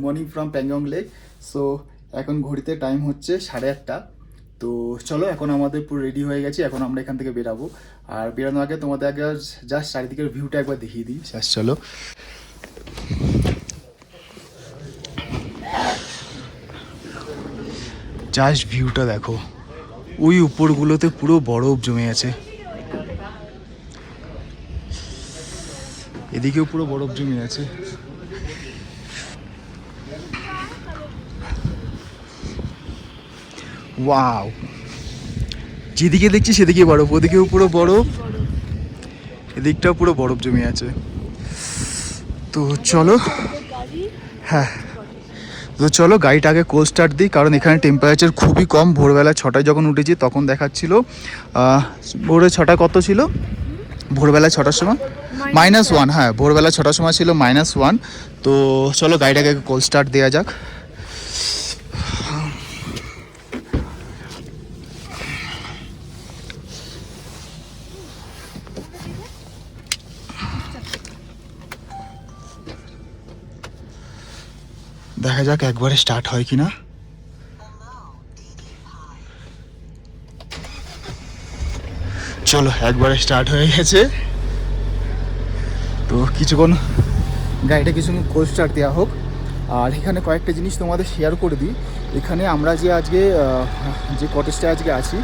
Morning from Pangong lake. So এখন ঘড়িতে time হচ্ছে 8:30। তো চলো এখন আমাদের পুরো রেডি হয়ে গেছি, এখন আমরা এখান থেকে বেরাবো। আর বেরানোর আগে তোমাদের আগে জাস্ট চারিদিকের ভিউটা একবার দেখিয়ে দিই। জাস্ট চলো, জাস্ট ভিউটা দেখো। ওই উপরগুলোতে পুরো বরফ জমে আছে, এদিকেও পুরো বরফ জমে আছে। ওয়াও, যেদিকে দেখছি সেদিকে বরফ, ওদিকেও পুরো বরফ, এদিকটাও পুরো বরফ জমে আছে। তো চলো, হ্যাঁ তো চলো গাড়িটা আগে কোল্ড স্টার্ট দিই, কারণ এখানে টেম্পারেচার খুবই কম। ভোরবেলা 6টায় যখন উঠেছি তখন দেখাচ্ছিল ভোরে 6টায় কত ছিল, ভোরবেলা 6টার সময় -1। হ্যাঁ, ভোরবেলা 6টার সময় ছিল -1। তো চলো গাড়িটাকে কোল্ড স্টার্ট দেওয়া যাক। দেখা যাক একবারে স্টার্ট হয় কিনা। চলো একবারে স্টার্ট হয়ে গেছে। তো কিছুক্ষণ গাড়িটা কিছুক্ষণ কোল্ড স্টার্ট দেওয়া হোক। আর এখানে কয়েকটা জিনিস তোমাদের শেয়ার করে দিই। এখানে আমরা যে আজকে যে কটেজটা আজকে আছি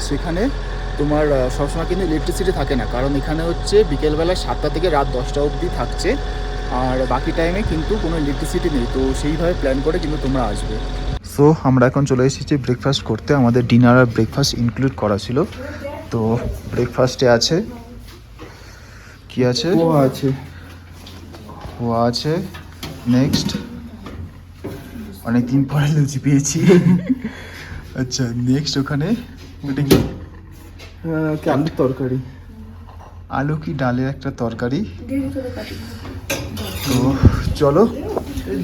সেখানে তোমার সবসময় কিন্তু ইলেকট্রিসিটি থাকে না, কারণ এখানে হচ্ছে বিকেলবেলা 7টা থেকে রাত 10টা অবধি থাকছে, আর বাকি টাইমে কিন্তু কোনো ইলেকট্রিসিটি নেই। তো সেইভাবে প্ল্যান করে কিন্তু তোমরা আসবে। সো আমরা এখন চলে এসেছি ব্রেকফাস্ট করতে। আমাদের ডিনার আর ব্রেকফাস্ট ইনক্লুড করা ছিল। তো ব্রেকফাস্টে আছে কি আছে, ও আছে নেক্সট অনেকদিন পরে লুচি পেয়েছি। আচ্ছা নেক্সট ওখানে ওটা কি, আলুর তরকারি, আলু কি ডালের একটা তরকারি। তো চলো,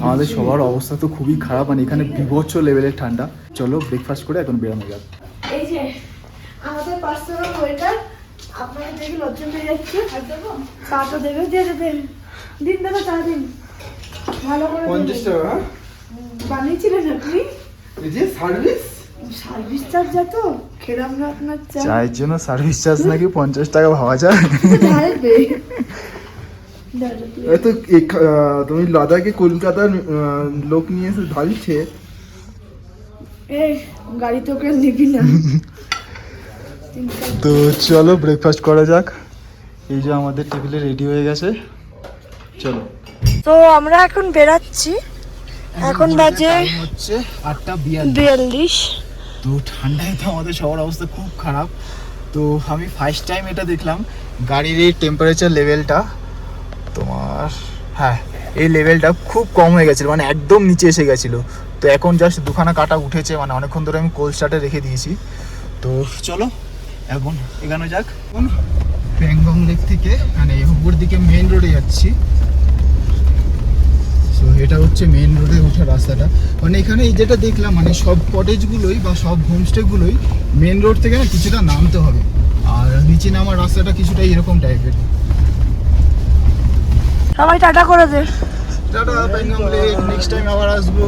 আমাদের সবার অবস্থা তো খুবই খারাপ, মানে এখানে বিভৎস লেভেলের ঠান্ডা। চলো ব্রেকফাস্ট করে এখন বেরোনো যাক। এই যে আমাদের পার্সোনাল ওয়েটার আপনাকে দেখে লজ্জা পেয়ে যাচ্ছে। আর দেবো চাটা দেবে, দিয়ে দেবেন দিন দাদা, চা দিন ভালো করে। 50 টাকা বানিয়েছিলেন আপনি? এই যে সার্ভিস চার্জ যত খেলাম না আপনার চা, চায়ের জন্য সার্ভিস চার্জ নাকি 50 টাকা ভাবা যায়? ঢালবে। এই তো তুমি লাদাখে কলকাতার লোক নিয়ে এসে ঢালছে। এই গাড়ি তো কেউ নিবি না। তো চলো ব্রেকফাস্ট করা যাক। এই যে আমাদের টেবিলে রেডি হয়ে গেছে, চলো। তো আমরা এখন বেরাচ্ছি, এখন বাজে হচ্ছে 8:42। 42। তো ঠান্ডায় তো আমাদের সবার অবস্থা খুব খারাপ। তো আমি ফার্স্ট টাইম এটা দেখলাম, গাড়ির এই টেম্পারেচার লেভেলটা তোমার, হ্যাঁ এই লেভেলটা খুব কম হয়ে গেছিলো, মানে একদম নিচে এসে গেছিলো। তো এখন জাস্ট দুখানা কাটা উঠেছে, মানে অনেকক্ষণ ধরে আমি কোল্ড স্টার্টে রেখে দিয়েছি। তো চলো এখন এখানে যাক। এখন প্যাংগং লেক থেকে মানে উপর দিকে মেন রোডে যাচ্ছি। তো এটা হচ্ছে মেন রোডে ওঠার রাস্তাটা। মানে এখানে এই যেটা দেখলাম, মানে সব কটেজগুলোই বা সব হোমস্টেগুলোই মেন রোড থেকে না কিছুটা নামতে হবে, আর নিচে নামার রাস্তাটা কিছুটা এরকম টাইপের। সবাই টাটা করে দে। Tata Pangong lake, next time আবার আসবো।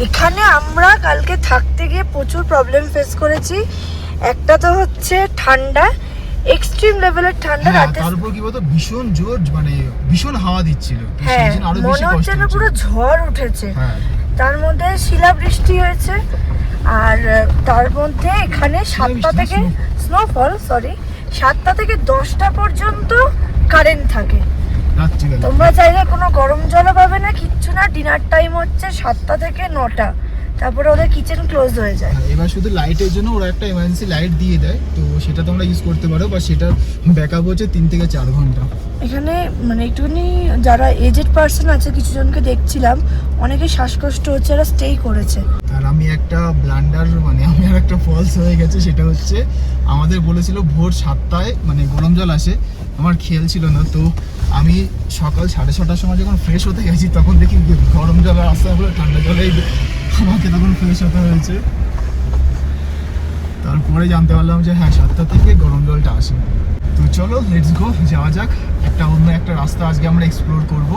এখানে আমরা কালকে থাকতে গিয়ে প্রচুর প্রবলেম ফেস করেছি। একটা তো হচ্ছে ঠান্ডা, এক্সট্রিম লেভেলের ঠান্ডা। রাতে তারপর কি বলতো, ভীষণ জোর, মানে ভীষণ হাওয়া দিচ্ছিল। হ্যাঁ, মনে হচ্ছে না পুরো ঝড় উঠেছে। হ্যাঁ, তার মধ্যে শিলাবৃষ্টি হয়েছে। আর তার মধ্যে এখানে 7টা থেকে স্নোফল, 7টা থেকে 10টা পর্যন্ত কারেন্ট থাকে। তোমরা চাইলে কোনো গরম জলও পাবে না, কিচ্ছু না। ডিনার টাইম হচ্ছে 7টা থেকে 9টা, তারপরে ওদের কিচেন ক্লোজ হয়ে যায়। এবার শুধু লাইটের জন্য ওরা একটা এমার্জেন্সি লাইট দিয়ে দেয়, তো সেটা তোমরা ইউজ করতে পারো, বা সেটার ব্যাকআপ হচ্ছে 3 থেকে 4 ঘন্টা। এখানে মানে একটুখানি যারা এজেড পার্সন আছে, কিছু জনকে দেখছিলাম অনেকে শ্বাসকষ্ট হচ্ছে, এরা স্টে করেছে। আর আমি একটা ব্লান্ডার, মানে আমি আর একটা ফলস হয়ে গেছে। সেটা হচ্ছে আমাদের বলেছিল ভোর 7টায় মানে গরম জল আসে, আমার খেয়াল ছিল না। তো আমি সকাল 6:30টার সময় যখন ফ্রেশ হতে গেছি তখন দেখি গরম জল আর আসতে বলে ঠান্ডা জলেই আমাকে তখন ফ্রেশ হতে হয়েছে। তারপরে জানতে পারলাম যে হ্যাঁ 7টা থেকে গরম জলটা আসে। তো চলো লেটস গো, যাওয়া যাক। অন্য একটা রাস্তা আজকে আমরা এক্সপ্লোর করব,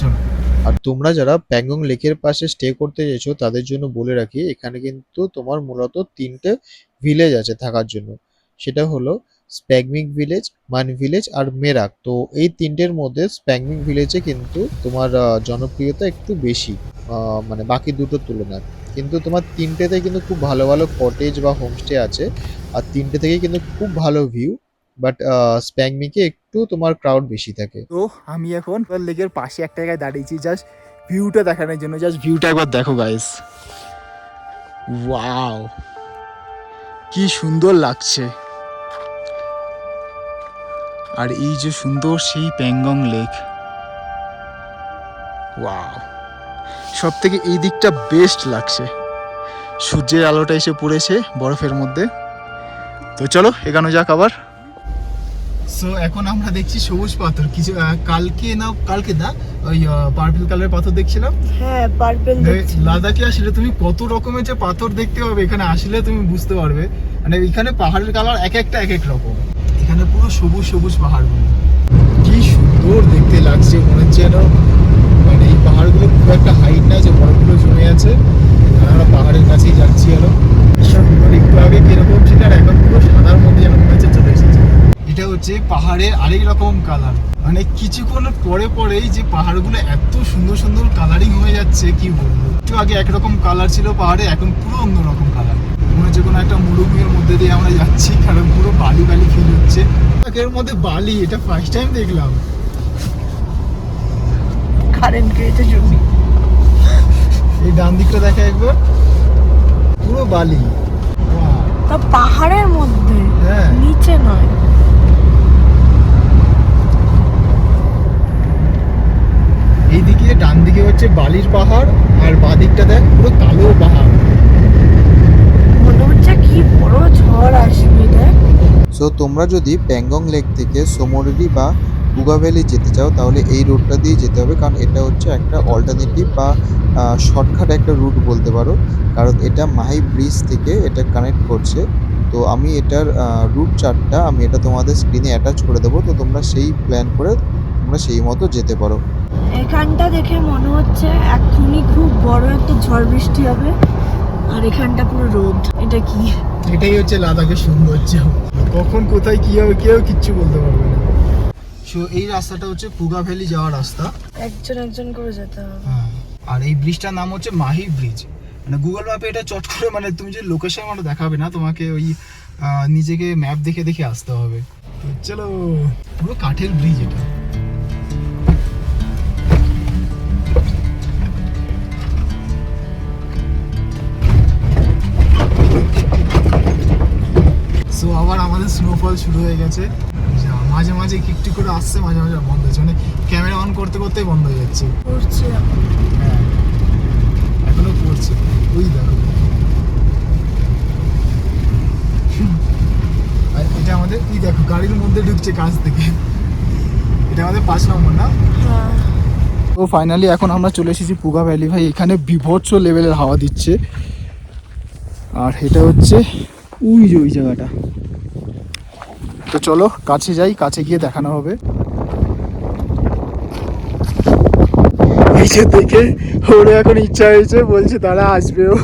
চলো। আর তোমরা যারা প্যাংগং লেকের পাশে স্টে করতে চাইছো তাদের জন্য বলে রাখি, এখানে কিন্তু তোমার মূলত 3টে ভিলেজ আছে থাকার জন্য। সেটা হলো স্প্যাগমিক ভিলেজ, মান ভিলেজ আর মেরাক। তো এই 3টের মধ্যে স্প্যাগমিক ভিলেজে কিন্তু তোমার জনপ্রিয়তা একটু বেশি, মানে বাকি দুটোর তুলনায়। কিন্তু তোমার 3টেতে কিন্তু খুব ভালো ভালো কটেজ বা হোমস্টে আছে, আর 3টে থেকে কিন্তু খুব ভালো ভিউ। বাট স্প্যাগমিকে একটু তোমার ক্রাউড বেশি থাকে। তো আমি এখন লেকের পাশে একটা জায়গায় দাঁড়িয়েছি জাস্ট ভিউটা দেখানোর জন্য। জাস্ট ভিউটা একবার দেখো গাইস, ওয়াও কি সুন্দর লাগছে। আর এই যে সুন্দর সেই প্যাংগং লেক, ওয়াও। সব থেকে এই দিকটা বেস্ট লাগছে, সূর্যের আলোটা এসে পড়েছে বরফের মধ্যে। তো চলো এখানে যাক আবার। সো এখন আমরা দেখছি সবুজ পাথর, কিছু কালকে না ওই পার্পল কালারের পাথর দেখছিলাম। হ্যাঁ পার্পল দেখছি। লাদাখে আসলে তুমি কত রকমের যে পাথর দেখতে পাবে, এখানে আসলে তুমি বুঝতে পারবে। মানে এখানে পাহাড়ের কালার এক একটা এক এক রকম। এখানে পুরো সবুজ সবুজ পাহাড়গুলো কি সুন্দর দেখতে লাগছে, মনে হচ্ছে যেন মানে এই পাহাড়গুলো খুব একটা হাইট না, যে বরফগুলো জমে আছে। আর আমরা পাহাড়ের কাছেই যাচ্ছি আরো। আর একটু আগে কিরকম ছিল আর এখন পুরো সাদার মধ্যে যেন মনে হচ্ছে চলে এসেছে। এটা হচ্ছে পাহাড়ের আরেক রকম কালার, মানে কিছুক্ষণ পরে পরেই যে পাহাড়গুলো এত সুন্দর সুন্দর কালারিং হয়ে যাচ্ছে কি বলবো। একটু আগে একরকম কালার ছিল পাহাড়ে, এখন পুরো অন্যরকম কালার। মনে হচ্ছে কোনো একটা মরুভূমির মধ্যে দিয়ে আমরা যাচ্ছি, কারণ পুরো বালি বালি ফিল হচ্ছে। এর মধ্যে বালি, এটা ফার্স্ট টাইম দেখলাম। কারেন্ট গেছে জমি। এই ডান দিকটা দেখা একবার, পুরো বালি। তা পাহাড়ের মধ্যে, হ্যাঁ নিচে নয়। এইদিকে ডান দিকে হচ্ছে বালির পাহাড়, আর বাঁ দিকটা দেখ পুরো কালো পাহাড়। মনে হচ্ছে কি বড় ঝড় আসবে দেখ। সো তোমরা যদি প্যাংগং লেক থেকে সোমোরিরি বা বুগা ভ্যালি যেতে চাও তাহলে এই রোডটা দিয়ে যেতে হবে, কারণ এটা হচ্ছে একটা অল্টারনেটিভ বা শর্টকাট একটা রুট বলতে পারো, কারণ এটা মাহি ব্রিজ থেকে এটা কানেক্ট করছে। তো আমি এটার রুট চার্টটা আমি এটা তোমাদের স্ক্রিনে অ্যাটাচ করে দেবো, তো তোমরা সেই প্ল্যান করে তোমরা সেই মতো যেতে পারো। এখানটা দেখে মনে হচ্ছে এক্ষুনি খুব বড় একটা ঝড় বৃষ্টি হবে, আর এখানটা পুরো রোদ। এটা কি? এটাই হচ্ছে লাদাখের সৌন্দর্য, কখন কোথায় কি হবে কেউ কিচ্ছু বলতে পারবে না। সো এই রাস্তাটা হচ্ছে পুগা ভ্যালি যাওয়ার রাস্তা। একজন একজন করে যেতে হবে। হ্যাঁ, আর এই ব্রিজটার নাম হচ্ছে মাহি ব্রিজ। মানে গুগল ম্যাপে এটা চট করে, মানে তুমি যে লোকেশন মানে দেখাবে না, তোমাকে ওই নিজেকে ম্যাপ দেখে দেখে আসতে হবে। তো চলো, পুরো কাঠের ব্রিজ এটা। সো আবার আমাদের স্নোফল শুরু হয়ে গেছে, মাঝে মাঝে একটু করে আসছে, মাঝে মাঝে বন্ধ হচ্ছে। মানে ক্যামেরা অন করতে করতেই বন্ধ হয়ে যাচ্ছে। পড়ছে। হ্যাঁ এখনো পড়ছে, ওই দেখো। আর এটা আমাদের এই দেখো গাড়ির মধ্যে ঢুকছে কাছ থেকে। এটা আমাদের 5 নম্বর না? হ্যাঁ। তো ফাইনালি এখন আমরা চলে এসেছি পুগা ভ্যালি। ভাই এখানে বিভৎস লেভেলের হাওয়া দিচ্ছে। আর এটা হচ্ছে ওই জায়গাটা। তো চলো কাছে যাই, কাছে গিয়ে দেখানো হবে। এই যে দেখে ওর এখন ইচ্ছা হয়েছে, বলছে তারা আসবেও।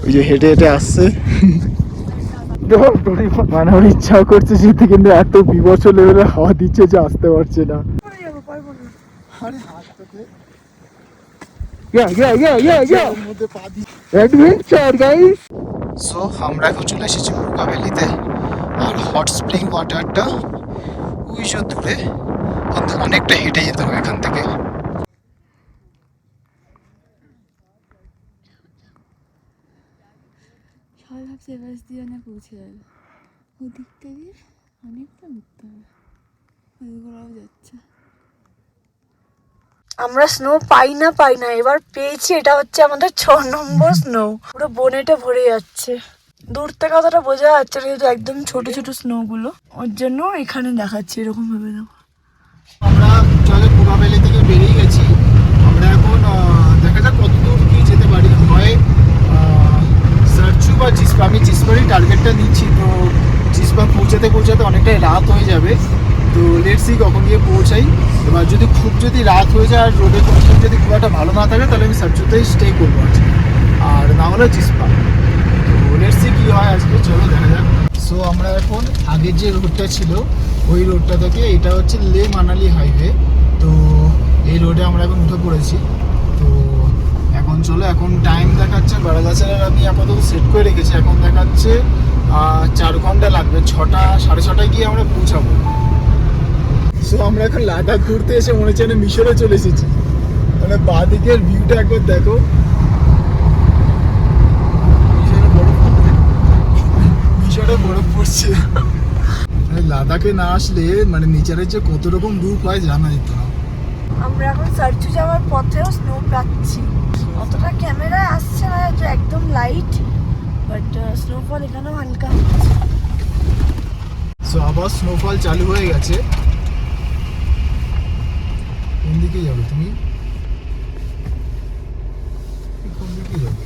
ওই যে হেঁটে হেঁটে আসছে, মানে ওর ইচ্ছা করছে যেতে, কিন্তু এত বিভৎস লেভেলের হাওয়া দিচ্ছে যে আসতে পারছে না। আরে হাতটাতে অ্যাডভেঞ্চার গাইস। সো আমরা এখন চলে এসেছি পুগা ভ্যালিতে। আর হট স্প্রিং ওয়াটারটা ওই যে দূরে, কিন্তু অনেকটা হেঁটে যেতে হবে এখান থেকে। সবাই ভাবছে এভারেস্ট দিয়ে না পৌঁছে যাবে, ওদিক থেকে অনেকটা ঘুরতে হবে, ওদিকগুলোও যাচ্ছে। আমরা স্নো পাই না, এবার পেয়েছি। এটা হচ্ছে আমাদের 6 নম্বর স্নো। পুরো বনেটে ভরে যাচ্ছে, দূর থেকে অতটা বোঝা যাচ্ছে না, কিন্তু একদম ছোট ছোট স্নো গুলো, ওর জন্য এখানে দেখাচ্ছে এরকম ভাবে। দেখো আমরা চলে পুগা ভ্যালি থেকে বেরিয়ে গেছি। রাত হয়ে যাবে। তো লেটস সি কখন গিয়ে পৌঁছাই। এবার যদি খুব যদি রাত হয়ে যায় আর রোডের কন্ডিশন যদি খুব একটা ভালো না থাকে তাহলে আমি সার্চুতেই স্টে করবো আজকে, আর না হলে জিসপা। তো লেটস সি কী হয় আজকে, চলো দেখা যাক। সো আমরা এখন আগের যে রোডটা ছিল ওই রোডটা থেকে, এটা হচ্ছে লে মানালি হাইওয়ে, তো এই রোডে আমরা এখন উঠে পড়েছি। তো এখন চলো, এখন টাইম দেখাচ্ছে বারাগাছার আমি আপাতত সেট করে রেখেছি, এখন দেখাচ্ছে 4 ঘন্টা লাগবে, 6টা 6:30 গিয়ে আমরা পৌঁছাবো। সো আমরা এখন লাদাখ ঘুরতে এসে মনে হচ্ছে মিশরে চলে এসেছি। মানে বাঁ দিকের ভিউটা একবার দেখো, মিশরে বরফ পড়ছে। লাদাখে না আসলে মানে নেচারের যে কত রকম রূপ হয় জানা যেত না। আমরা এখন সার্চু যাওয়ার পথেও স্নো পাচ্ছি, অতটা ক্যামেরায় আসছে না, যে একদম লাইট, বাট স্নোফল এখানেও হালকা হচ্ছে। সো আবার স্নোফল চালু হয়ে গেছে। কোন দিকে যাবে তুমি? কোন দিকে যাবে?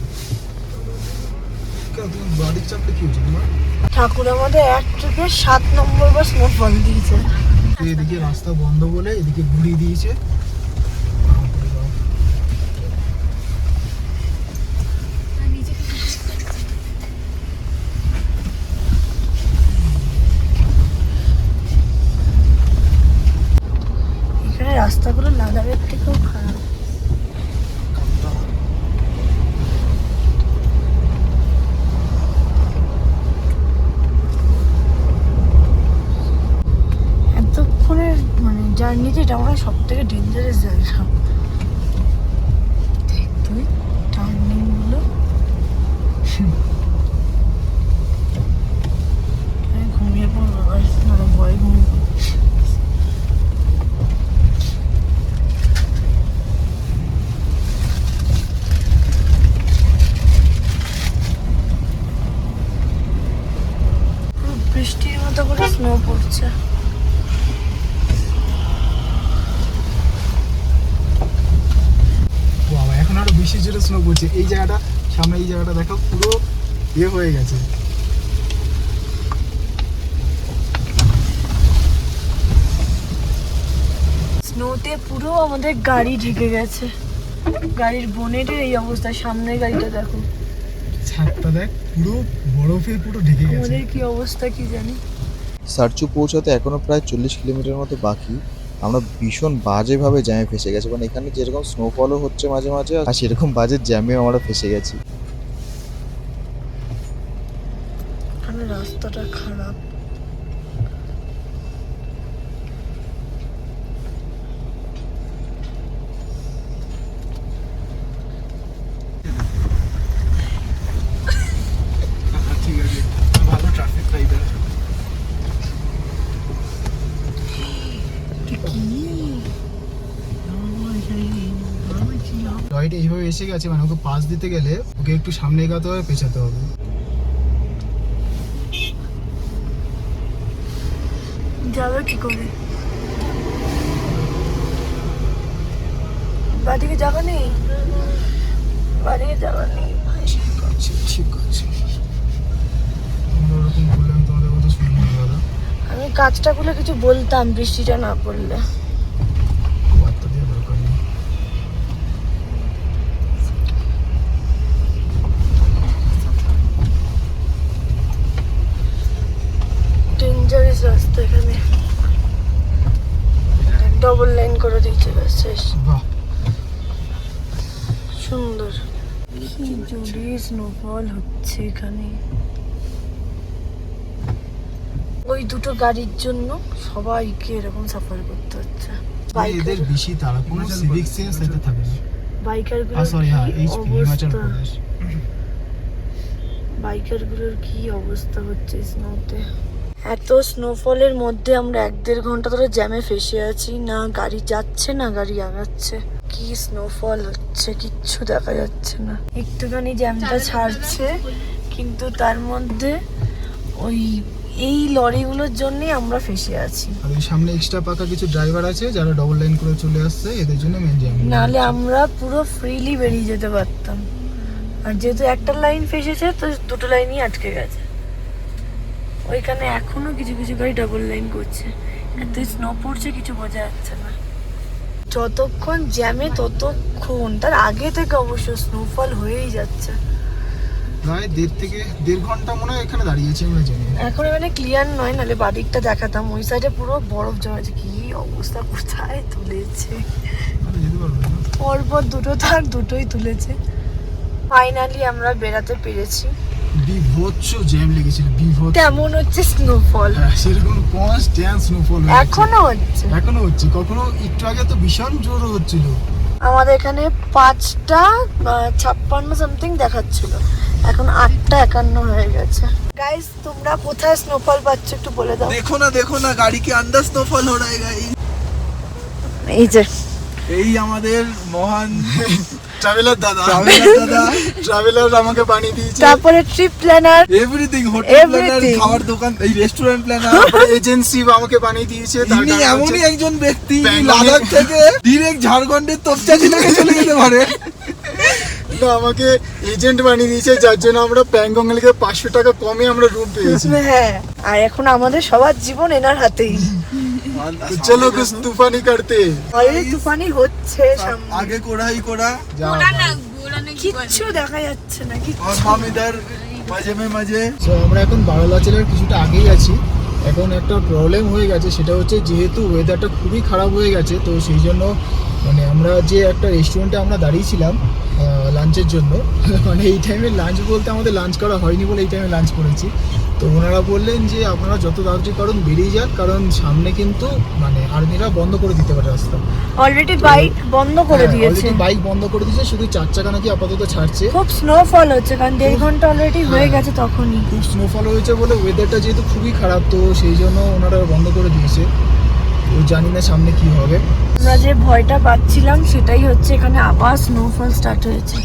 কেন তুমি বাড়ির চাপলে কি হচ্ছে তোমার? ঠাকুর আমাদের এক ট্রিপে 7 নম্বর বা স্নোফল দিয়েছে। এদিকে রাস্তা বন্ধ বলে এদিকে ঘুরিয়ে দিয়েছে। এখানে রাস্তাগুলো লাদাখের থেকেও খারাপ। এতক্ষণের মানে জার্নিতে এটা আমার সব থেকে ডেঞ্জারাস জায়গা। দেখ তুই টার্নিং গুলো, আমি ঘুমিয়ে পড়বো, না ভয় ঘুমিয়ে পড়বো। বৃষ্টির মতো করে স্নো পড়ছে। বাবা এখন আরো বেশি জোরে স্নো পড়ছে। এই জায়গাটা সামনে, এই জায়গাটা দেখো পুরো ইয়ে হয়ে গেছে। স্নোতে পুরো আমাদের গাড়ি ঢেকে গেছে, গাড়ির বোনেটের এই অবস্থা, সামনের গাড়িটা দেখো, ছাদটা দেখ পুরো বরফে পুরো ঢেকে গেছে। আমাদের কি অবস্থা কি জানি। সার্চু পৌঁছাতে এখনো প্রায় 40 কিলোমিটার মতো বাকি। আমরা ভীষণ বাজেভাবে জ্যামে ফেসে গেছি, মানে এখানে যেরকম স্নোফলও হচ্ছে মাঝে মাঝে, আর সেরকম বাজে জ্যামেও আমরা ফেসে গেছি। এখানে রাস্তাটা খারাপ। ঠিক আছে, ভালো ট্রাফিক রাইডার। রাইড এইভাবে এসে গেছে, মানে ওকে পাস দিতে গেলে ওকে একটু সামনে এগাতে হবে, পেছাতে হবে। যাবে কি করে? বাড়িকে যাবা নেই, বাড়িকে যাবা নেই। ঠিক আছে ঠিক আছে, আমরা ওরকম বললে আমি তোমাদের কথা শুনবো না দাদা। আমি কাজটা খুলে কিছু বলতাম বৃষ্টিটা না পড়লে। বার্তা দিয়ে দরকার নেই। ডেঞ্জারাস রাস্তা এখানে, ডবল লাইন করে দিয়েছে, ব্যাস শেষ। বাহ, সুন্দর। কি জোরে স্নোফল হচ্ছে এখানে। ওই দুটো গাড়ির জন্য সবাইকে এরকম সাফার করতে হচ্ছে। এদের বেশি তারা কোনো সিভিক সেন্স এতে থাকে না। বাইকার সরি, হ্যাঁ, এইচপি হিমাচল অবস্থা, প্রদেশ। বাইকার গুলোর কি অবস্থা হচ্ছে স্নোতে। এত স্নোফলের মধ্যে আমরা 1-1.5 ঘন্টা ধরে জ্যামে ফেসে আছি, না গাড়ি যাচ্ছে না গাড়ি আগাচ্ছে। কি স্নোফল হচ্ছে, কিচ্ছু দেখা যাচ্ছে না। একটুখানি জ্যামটা ছাড়ছে, কিন্তু তার মধ্যে ওই এই লরিগুলোর জন্যই আমরা ফেসে আছি। আর ওই সামনে এক্সট্রা পাকা কিছু ড্রাইভার আছে যারা ডবল লাইন করে চলে আসছে, এদের জন্য মেন জ্যাম। নাহলে আমরা পুরো ফ্রিলি বেরিয়ে যেতে পারতাম, আর যেহেতু একটা লাইন ফেসেছে তো দুটো লাইনই আটকে গেছে। ওইখানে এখনো কিছু কিছু গাড়ি ডাবল লাইন করছে, এত স্নো পড়ছে কিছু বোঝা যাচ্ছে না। যতক্ষণ জ্যামে ততক্ষণ, তার আগে থেকে অবশ্য স্নোফল হয়েই যাচ্ছে। প্রায় 1.5 ঘন্টা মনে হয় এখানে দাঁড়িয়েছি আমরা জেনে। এখন মানে ক্লিয়ার নয়, নাহলে বাদিকটা দেখাতাম। ওই সাইডে পুরো বরফ জমেছে, কি অবস্থা, কোথায় তুলেছে যেতে পারবো না। পরপর দুটো থাক, দুটোই তুলেছে। ফাইনালি আমরা বেরাতে পেরেছি। বিভৎস জ্যাম লেগেছিল, বিভৎস। তেমন হচ্ছে স্নোফল, হ্যাঁ, সেরকম কনস্ট্যান্ট স্নোফল এখনো হচ্ছে। এখনো হচ্ছে, কখনো একটু আগে তো ভীষণ জোর হচ্ছিল। আমাদের এখানে 5:56 সামথিং দেখাচ্ছিল, এখন 8:51 হয়ে গেছে। গাইস, তোমরা কোথায় স্নোফল পাচ্ছ একটু বলে দাও। देखो ना गाड़ी के अंदर स्नोफॉल हो रहा है गाइस। এই যে এই আমাদের মহান ট্রাভেলার দাদা ট্রাভেলার আমাকে বানিয়ে দিয়েছে। তারপরে trip planner, everything, hotel planner, Everything. খাবার দোকান, এই রেস্টুরেন্ট প্ল্যানার। তারপরে এজেন্সি আমাকে বানিয়ে দিয়েছে। তার ইনি কারণ এমনই হচ্ছে একজন ব্যক্তি ব্যাঙ্গালোরে- লাদাখ থেকে ডিরেক্ট ঝাড়খণ্ডের তোপচা জেলাকে চলে যেতে পারে। তো আমাকে এজেন্ট বানিয়ে দিয়েছে, যার জন্য আমরা প্যাংগং লেকে 500 টাকা কমে আমরা রুম পেয়েছি। হ্যাঁ, আর এখন আমাদের সবার জীবন এনার হাতেই। তো চলো কুছ তুফানি করতে। অলরেডি তুফানি হচ্ছে সামনে, आगे कोड़ा ही कोड़ा কিচ্ছু দেখা যাচ্ছে না। और हम इधर मजे में मजे। সো আমরা এখন বারোলাচলের কিছুটা আগেই আছি। এখন একটা প্রবলেম হয়ে গেছে, সেটা হচ্ছে যেহেতু ওয়েদারটা খুবই খারাপ হয়ে গেছে, তো সেই জন্য মানে আমরা যে একটা রেস্টুরেন্টে আমরা দাঁড়িয়েছিলাম লাঞ্চের জন্য, মানে এই টাইমে লাঞ্চ বলতে আমাদের লাঞ্চ করা হয়নি বলে এই টাইমে লাঞ্চ করেছি। তো ওনারা বললেন যে আপনারা যত তাড়াতাড়ি পারেন বেরিয়ে যান, কারণ সামনে কিন্তু মানে আর্মিরা বন্ধ করে দিতে পারে রাস্তা। অলরেডি বাইক বন্ধ করে দিয়েছে, বাইক বন্ধ করে দিয়েছে, শুধু 4 চাকা নাকি আপাতত ছাড়ছে। খুব স্নোফল হচ্ছে, কারণ 1.5 ঘন্টা অলরেডি হয়ে গেছে তখনই। খুব স্নোফল হয়েছে বলে ওয়েদারটা যেহেতু খুবই খারাপ, তো সেই জন্য ওনারা বন্ধ করে দিয়েছে। তো জানি না সামনে কি হবে। আমরা যে ভয়টা পাচ্ছিলাম সেটাই হচ্ছে, এখানে আবার স্নোফল স্টার্ট হয়েছে।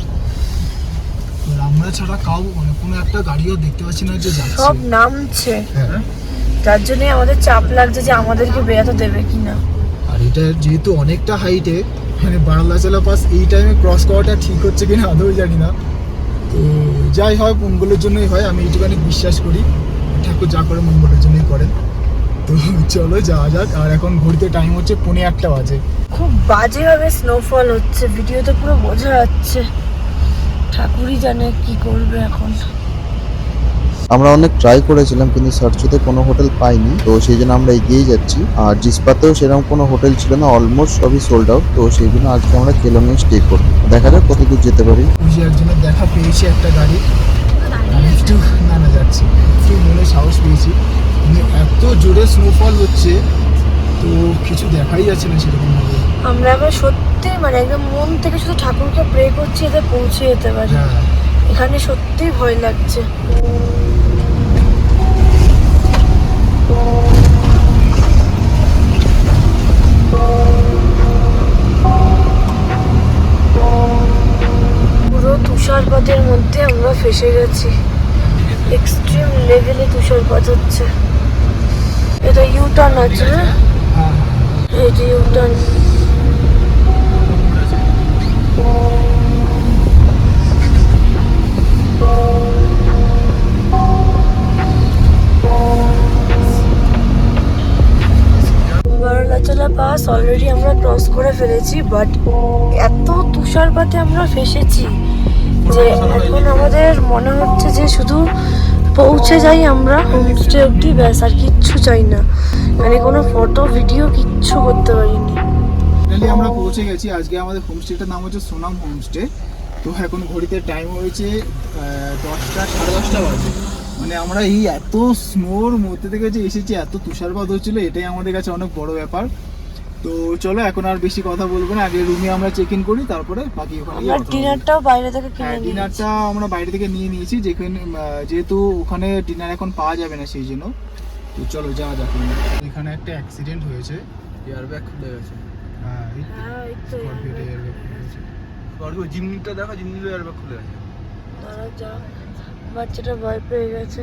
আর আমরা ছাড়া কাউ মানে কোনো একটা গাড়িও দেখতে পাচ্ছি না যে যাচ্ছে। সব নামছে, হ্যাঁ, যার জন্য আমাদের চাপ লাগছে যে আমাদেরকে বেরাতে দেবে কিনা। আর এটা যেহেতু অনেকটা হাইটে, মানে বারালাচালা পাস এই টাইমে ক্রস করাটা ঠিক হচ্ছে কিনা আদৌ জানি না। তো যাই হয় মঙ্গলের জন্যই হয়, আমি এইটুখানি বিশ্বাস করি। ঠাকুর যা করে মঙ্গলের জন্যই করেন। তো চলো যাওয়া যাক। আর এখন ঘড়িতে টাইম হচ্ছে 1:45 বাজে। খুব বাজেভাবে স্নোফল হচ্ছে, ভিডিওতে পুরো বোঝা যাচ্ছে। ঠাকুরই জানে কি করবে এখন। আমরা অনেক ট্রাই করেছিলাম কিন্তু সার্চতে কোনো হোটেল পাইনি, তো সেই জন্য আমরা এগিয়েই যাচ্ছি। আর জিসপাতেও সেরকম কোনো হোটেল ছিল না, অলমোস্ট সবই সোল্ড আউট। তো সেই জন্য আজকে আমরা কেলংয়ে স্টে করবো, দেখা যাক কত দূর যেতে পারি। বুঝি একজনের দেখা পেয়েছি একটা গাড়ি, আমি একটু নানা যাচ্ছি, একটু মনে সাহস পেয়েছি। মানে এত জোরে স্নোফল হচ্ছে, তো কিছু দেখাই যাচ্ছে না সেরকম ভাবে। আমরা এবার সত্যি মানে একদম মন থেকে শুধু ঠাকুরকে প্রে করছি যাতে পৌঁছে যেতে পারি। হ্যাঁ, এখানে সত্যি ভয় লাগছে। পুরো তুষারপাতের মধ্যে আমরা ফেসে গেছি, এক্সট্রিম লেভেলে তুষারপাত হচ্ছে। এটা ইউটার্ন আছে না, হ্যাঁ, এই যে ইউটার্ন। বারলাচলা পাস অলরেডি আমরা ক্রস করে ফেলেছি, বাট এত তুষারপাতে আমরা ফেসেছি যে এখন আমাদের মনে হচ্ছে যে শুধু পৌঁছে যাই আমরা হোমস্টে অবধি, ব্যাস আর কিচ্ছু চাই না। মানে কোনো ফটো ভিডিও কিচ্ছু করতে পারিনি। ফাইনালি আমরা পৌঁছে গেছি। আজকে আমাদের হোমস্টেটার নাম হচ্ছে সোনাম হোমস্টে। তো এখন ঘড়িতে টাইম হয়েছে 10টা, 10:30 বাজে। মানে আমরা এই এত স্নোর মধ্যে থেকে যে এসেছি, এত তুষারপাত হচ্ছিল, এটাই আমাদের কাছে অনেক বড় ব্যাপার। তো চলো এখন আর বেশি কথা বলবো না, আগে রুমে আমরা চেক ইন করি, তারপরে বাকি ওখানে গিয়ে আমরা কথা বলবো। ডিনারটাও বাইরে থেকে কিনে নিয়েছি। ডিনারটা আমরা বাইরে থেকে নিয়ে নিয়েছি, যেখানে যেহেতু ওখানে ডিনার এখন পাওয়া যাবে না সেই জন্য। তো চলো যাওয়া যাক। এখানে একটা অ্যাক্সিডেন্ট হয়েছে, এয়ারব্যাগ খুলে গেছে। হ্যাঁ এই তো, হ্যাঁ, এই তো স্করপিওতে airbag খুলে গেছে। স্করপিও জিমনিটা দেখো, জিমনিরও এয়ারব্যাগ খুলে গেছে। তারা যা বাচ্চাটা ভয় পেয়ে গেছে।